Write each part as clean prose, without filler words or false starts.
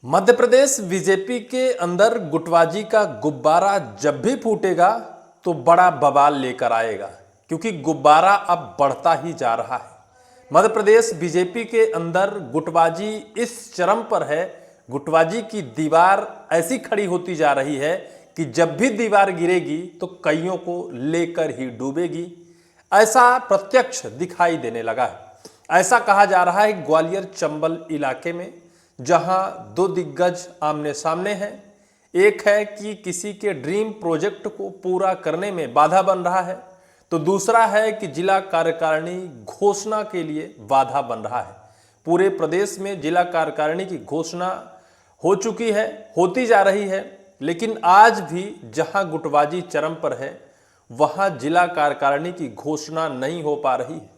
Madhya Pradesh BJP के अंदर गुटबाजी का गुब्बारा जब भी फूटेगा तो बड़ा बवाल लेकर आएगा, क्योंकि गुब्बारा अब बढ़ता ही जा रहा है। मध्य प्रदेश बीजेपी के अंदर गुटबाजी इस चरम पर है, गुटबाजी की दीवार ऐसी खड़ी होती जा रही है कि जब भी दीवार गिरेगी तो कईयों को लेकर ही डूबेगी। ऐसा प्रत्यक्ष दिखाई देने लगा है। ऐसा कहा जा रहा है ग्वालियर चंबल इलाके में, जहां दो दिग्गज आमने सामने हैं। एक है कि किसी के ड्रीम प्रोजेक्ट को पूरा करने में बाधा बन रहा है, तो दूसरा है कि जिला कार्यकारिणी घोषणा के लिए बाधा बन रहा है। पूरे प्रदेश में जिला कार्यकारिणी की घोषणा हो चुकी है, होती जा रही है, लेकिन आज भी जहां गुटबाजी चरम पर है वहां जिला कार्यकारिणी की घोषणा नहीं हो पा रही है।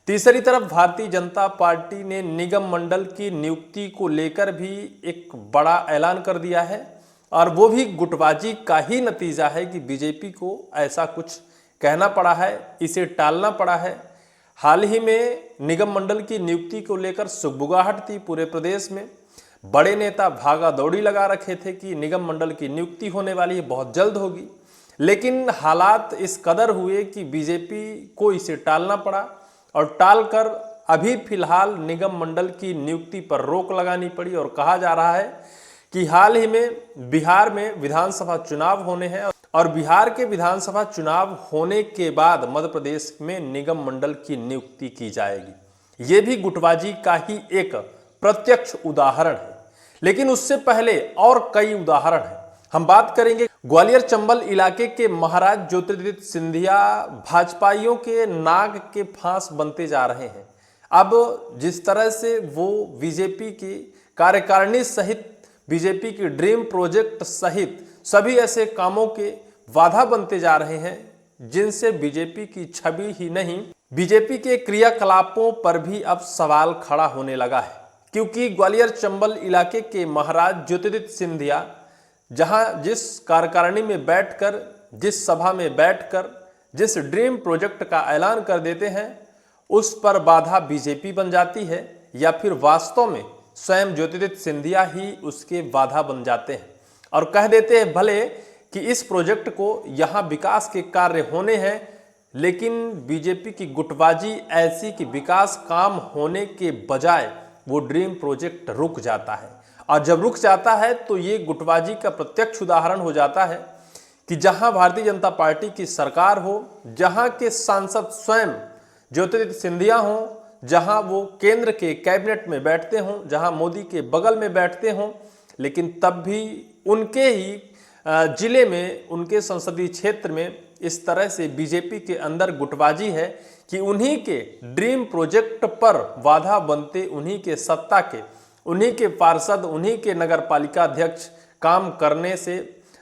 तीसरी तरफ भारतीय जनता पार्टी ने निगम मंडल की नियुक्ति को लेकर भी एक बड़ा ऐलान कर दिया है, और वो भी गुटबाजी का ही नतीजा है कि बीजेपी को ऐसा कुछ कहना पड़ा है, इसे टालना पड़ा है। हाल ही में निगम मंडल की नियुक्ति को लेकर सुगबुगाहट थी पूरे प्रदेश में। बड़े नेता भागा दौड़ी लगा रखे थे कि निगम मंडल की नियुक्ति होने वाली है, बहुत जल्द होगी, लेकिन हालात इस कदर हुए कि बीजेपी को इसे टालना पड़ा, और टालकर अभी फिलहाल निगम मंडल की नियुक्ति पर रोक लगानी पड़ी। और कहा जा रहा है कि हाल ही में बिहार में विधानसभा चुनाव होने हैं, और बिहार के विधानसभा चुनाव होने के बाद मध्य प्रदेश में निगम मंडल की नियुक्ति की जाएगी। ये भी गुटबाजी का ही एक प्रत्यक्ष उदाहरण है, लेकिन उससे पहले और कई उदाहरण हैं। हम बात करेंगे ग्वालियर चंबल इलाके के महाराज ज्योतिरादित्य सिंधिया भाजपाइयों के नाग के फांस बनते जा रहे हैं। अब जिस तरह से वो बीजेपी की कार्यकारिणी सहित बीजेपी की ड्रीम प्रोजेक्ट सहित सभी ऐसे कामों के बाधा बनते जा रहे हैं, जिनसे बीजेपी की छवि ही नहीं, बीजेपी के क्रियाकलापों पर भी अब सवाल खड़ा होने लगा है। क्योंकि ग्वालियर चंबल इलाके के महाराज ज्योतिरादित्य सिंधिया जहां जिस कार्यकारिणी में बैठकर, जिस सभा में बैठकर जिस ड्रीम प्रोजेक्ट का ऐलान कर देते हैं, उस पर बाधा बीजेपी बन जाती है, या फिर वास्तव में स्वयं ज्योतिरादित्य सिंधिया ही उसके बाधा बन जाते हैं और कह देते हैं भले कि इस प्रोजेक्ट को यहां विकास के कार्य होने हैं, लेकिन बीजेपी की गुटबाजी ऐसी कि विकास काम होने के बजाय वो ड्रीम प्रोजेक्ट रुक जाता है। और जब रुक जाता है तो ये गुटबाजी का प्रत्यक्ष उदाहरण हो जाता है कि जहां भारतीय जनता पार्टी की सरकार हो, जहां के सांसद स्वयं ज्योतिरादित्य सिंधिया हों, जहां वो केंद्र के कैबिनेट में बैठते हों, जहां मोदी के बगल में बैठते हों, लेकिन तब भी उनके ही जिले में, उनके संसदीय क्षेत्र में इस तरह से बीजेपी के अंदर गुटबाजी है कि उन्हीं के ड्रीम प्रोजेक्ट पर बाधा बनते, उन्हीं के सत्ता के, उन्हीं के पार्षद, उन्हीं के नगर पालिका अध्यक्ष काम करने से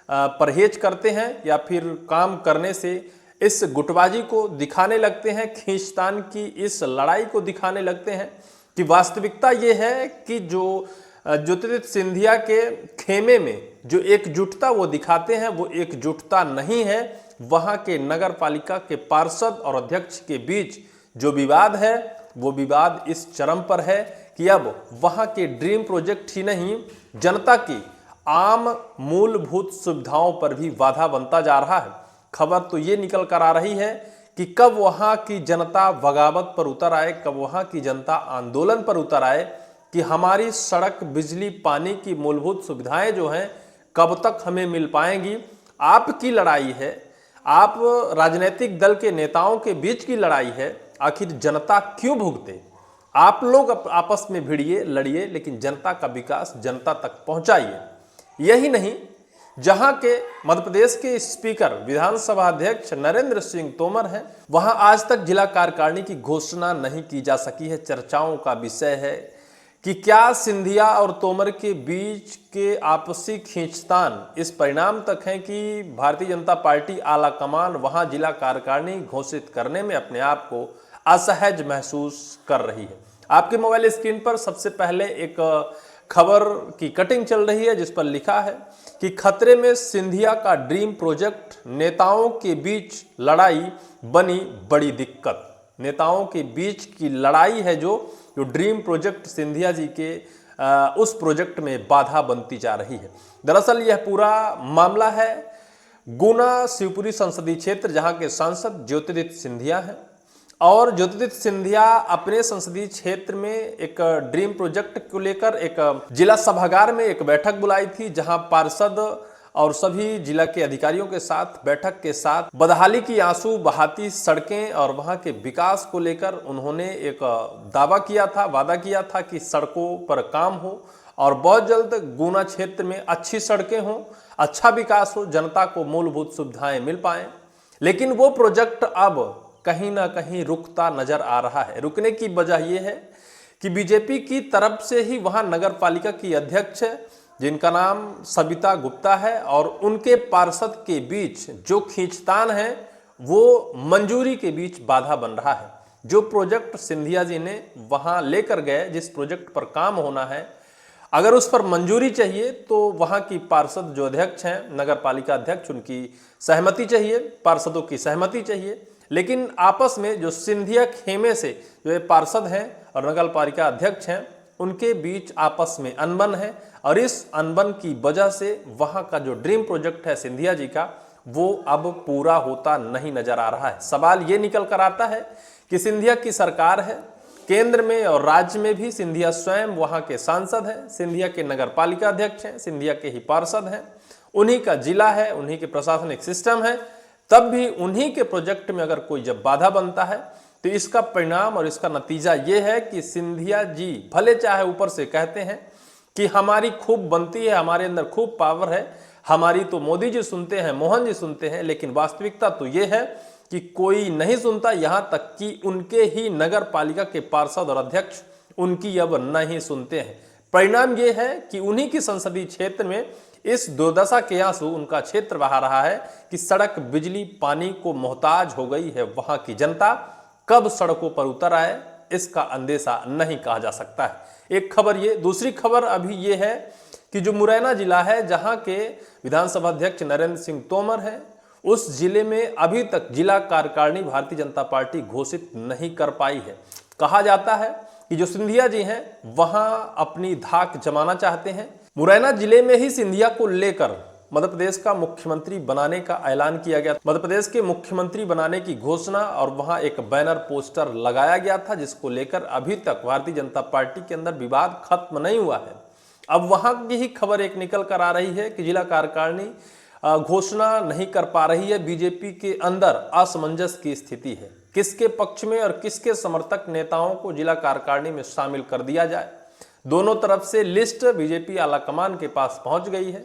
परहेज करते हैं, या फिर काम करने से इस गुटबाजी को दिखाने लगते हैं, खींचतान की इस लड़ाई को दिखाने लगते हैं। कि वास्तविकता ये है कि जो ज्योतिरादित्य सिंधिया के खेमे में जो एकजुटता वो दिखाते हैं, वो एकजुटता नहीं है। वहाँ के नगर पालिका के पार्षद और अध्यक्ष के बीच जो विवाद है, वो विवाद इस चरम पर है कि अब वहां के ड्रीम प्रोजेक्ट ही नहीं, जनता की आम मूलभूत सुविधाओं पर भी बाधा बनता जा रहा है। खबर तो ये निकल कर आ रही है कि कब वहां की जनता बगावत पर उतर आए, कब वहां की जनता आंदोलन पर उतर आए कि हमारी सड़क, बिजली, पानी की मूलभूत सुविधाएं जो हैं कब तक हमें मिल पाएंगी। आपकी लड़ाई है, आप राजनीतिक दल के नेताओं के बीच की लड़ाई है। आखिर जनता क्यों भुगते? आप लोग आपस में भिड़िए, लड़िए, लेकिन जनता का विकास जनता तक पहुंचाइए। यही नहीं, जहां के मध्य प्रदेश के स्पीकर, विधानसभा अध्यक्ष नरेंद्र सिंह तोमर हैं, वहां आज तक जिला कार्यकारिणी की घोषणा नहीं की जा सकी है। चर्चाओं का विषय है कि क्या सिंधिया और तोमर के बीच के आपसी खींचतान इस परिणाम तक है कि भारतीय जनता पार्टी आला कमान वहां जिला कार्यकारिणी घोषित करने में अपने आप को असहज महसूस कर रही है। आपके मोबाइल स्क्रीन पर सबसे पहले एक खबर की कटिंग चल रही है, जिस पर लिखा है कि खतरे में सिंधिया का ड्रीम प्रोजेक्ट, नेताओं के बीच लड़ाई बनी बड़ी दिक्कत। नेताओं के बीच की लड़ाई है जो ड्रीम प्रोजेक्ट सिंधिया जी के उस प्रोजेक्ट में बाधा बनती जा रही है। दरअसल यह पूरा मामला है गुना शिवपुरी संसदीय क्षेत्र, जहां के सांसद ज्योतिरादित्य सिंधिया हैं और ज्योतिरादित्य सिंधिया अपने संसदीय क्षेत्र में एक ड्रीम प्रोजेक्ट को लेकर एक जिला सभागार में एक बैठक बुलाई थी, जहां पार्षद और सभी जिला के अधिकारियों के साथ बैठक के साथ बदहाली की आंसू बहाती सड़कें और वहां के विकास को लेकर उन्होंने एक दावा किया था, वादा किया था कि सड़कों पर काम हो और बहुत जल्द गुना क्षेत्र में अच्छी सड़कें हों, अच्छा विकास हो, जनता को मूलभूत सुविधाएं मिल पाएं। लेकिन वो प्रोजेक्ट अब कहीं ना कहीं रुकता नजर आ रहा है। रुकने की वजह यह है कि बीजेपी की तरफ से ही वहां नगर पालिका की अध्यक्ष जिनका नाम सविता गुप्ता है और उनके पार्षद के बीच जो खींचतान है वो मंजूरी के बीच बाधा बन रहा है। जो प्रोजेक्ट सिंधिया जी ने वहां लेकर गए, जिस प्रोजेक्ट पर काम होना है, अगर उस पर मंजूरी चाहिए तो वहां की पार्षद जो अध्यक्ष हैं, नगर पालिका अध्यक्ष, उनकी सहमति चाहिए, पार्षदों की सहमति चाहिए। लेकिन आपस में जो सिंधिया खेमे से जो पार्षद हैं और नगर पालिका अध्यक्ष हैं, उनके बीच आपस में अनबन है और इस अनबन की वजह से वहां का जो ड्रीम प्रोजेक्ट है सिंधिया जी का, वो अब पूरा होता नहीं नजर आ रहा है। सवाल ये निकल कर आता है कि सिंधिया की सरकार है, केंद्र में और राज्य में भी सिंधिया स्वयं वहां के सांसद हैं, सिंधिया के नगर पालिका अध्यक्ष हैं, सिंधिया के ही पार्षद हैं, उन्हीं का जिला है, उन्हीं के प्रशासनिक सिस्टम है, तब भी उन्हीं के प्रोजेक्ट में अगर कोई जब बाधा बनता है तो इसका परिणाम और इसका नतीजा ये है कि सिंधिया जी भले चाहे ऊपर से कहते हैं कि हमारी खूब बनती है, हमारे अंदर खूब पावर है, हमारी तो मोदी जी सुनते हैं, मोहन जी सुनते हैं, लेकिन वास्तविकता तो ये है कि कोई नहीं सुनता। यहां तक कि उनके ही नगर पालिका के पार्षद और अध्यक्ष उनकी अब नहीं सुनते हैं। परिणाम ये है कि उन्हीं की संसदीय क्षेत्र में इस दुर्दशा के आंसू उनका क्षेत्र बहा रहा है कि सड़क, बिजली, पानी को मोहताज हो गई है वहां की जनता। कब सड़कों पर उतर आए इसका अंदेशा नहीं कहा जा सकता है। एक खबर ये, दूसरी खबर अभी ये है कि जो मुरैना जिला है, जहां के विधानसभा अध्यक्ष नरेंद्र सिंह तोमर हैं, उस जिले में अभी तक जिला कार्यकारिणी भारतीय जनता पार्टी घोषित नहीं कर पाई है। कहा जाता है कि जो सिंधिया जी हैं वहां अपनी धाक जमाना चाहते हैं। मुरैना जिले में ही सिंधिया को लेकर मध्य प्रदेश का मुख्यमंत्री बनाने का ऐलान किया गया। मध्य प्रदेश के मुख्यमंत्री बनाने की घोषणा और वहां एक बैनर पोस्टर लगाया गया था, जिसको लेकर अभी तक भारतीय जनता पार्टी के अंदर विवाद खत्म नहीं हुआ है। अब वहां की ही खबर एक निकल कर आ रही है कि जिला कार्यकारिणी घोषणा नहीं कर पा रही है। बीजेपी के अंदर असमंजस की स्थिति है, किसके पक्ष में और किसके समर्थक नेताओं को जिला कार्यकारिणी में शामिल कर दिया जाए। दोनों तरफ से लिस्ट बीजेपी आलाकमान के पास पहुंच गई है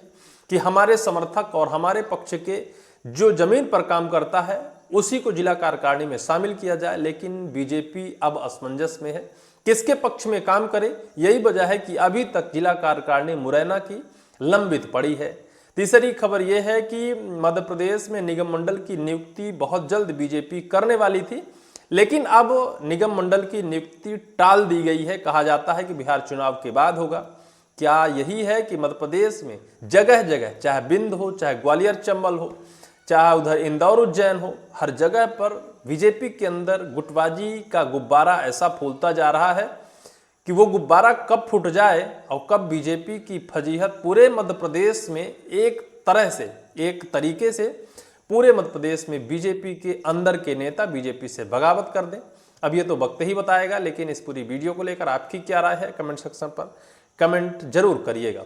कि हमारे समर्थक और हमारे पक्ष के जो जमीन पर काम करता है उसी को जिला कार्यकारिणी में शामिल किया जाए। लेकिन बीजेपी अब असमंजस में है, किसके पक्ष में काम करे। यही वजह है कि अभी तक जिला कार्यकारिणी मुरैना की लंबित पड़ी है। तीसरी खबर यह है कि मध्य प्रदेश में निगम मंडल की नियुक्ति बहुत जल्द बीजेपी करने वाली थी, लेकिन अब निगम मंडल की नियुक्ति टाल दी गई है। कहा जाता है कि बिहार चुनाव के बाद होगा। क्या यही है कि मध्य प्रदेश में जगह जगह, चाहे बिंद हो, चाहे ग्वालियर चंबल हो, चाहे उधर इंदौर उज्जैन हो, हर जगह पर बीजेपी के अंदर गुटबाजी का गुब्बारा ऐसा फूलता जा रहा है कि वो गुब्बारा कब फूट जाए और कब बीजेपी की फजीहत पूरे मध्य प्रदेश में एक तरह से, एक तरीके से पूरे मध्य प्रदेश में बीजेपी के अंदर के नेता बीजेपी से बगावत कर दें। अब ये तो वक्त ही बताएगा, लेकिन इस पूरी वीडियो को लेकर आपकी क्या राय है कमेंट सेक्शन पर कमेंट जरूर करिएगा।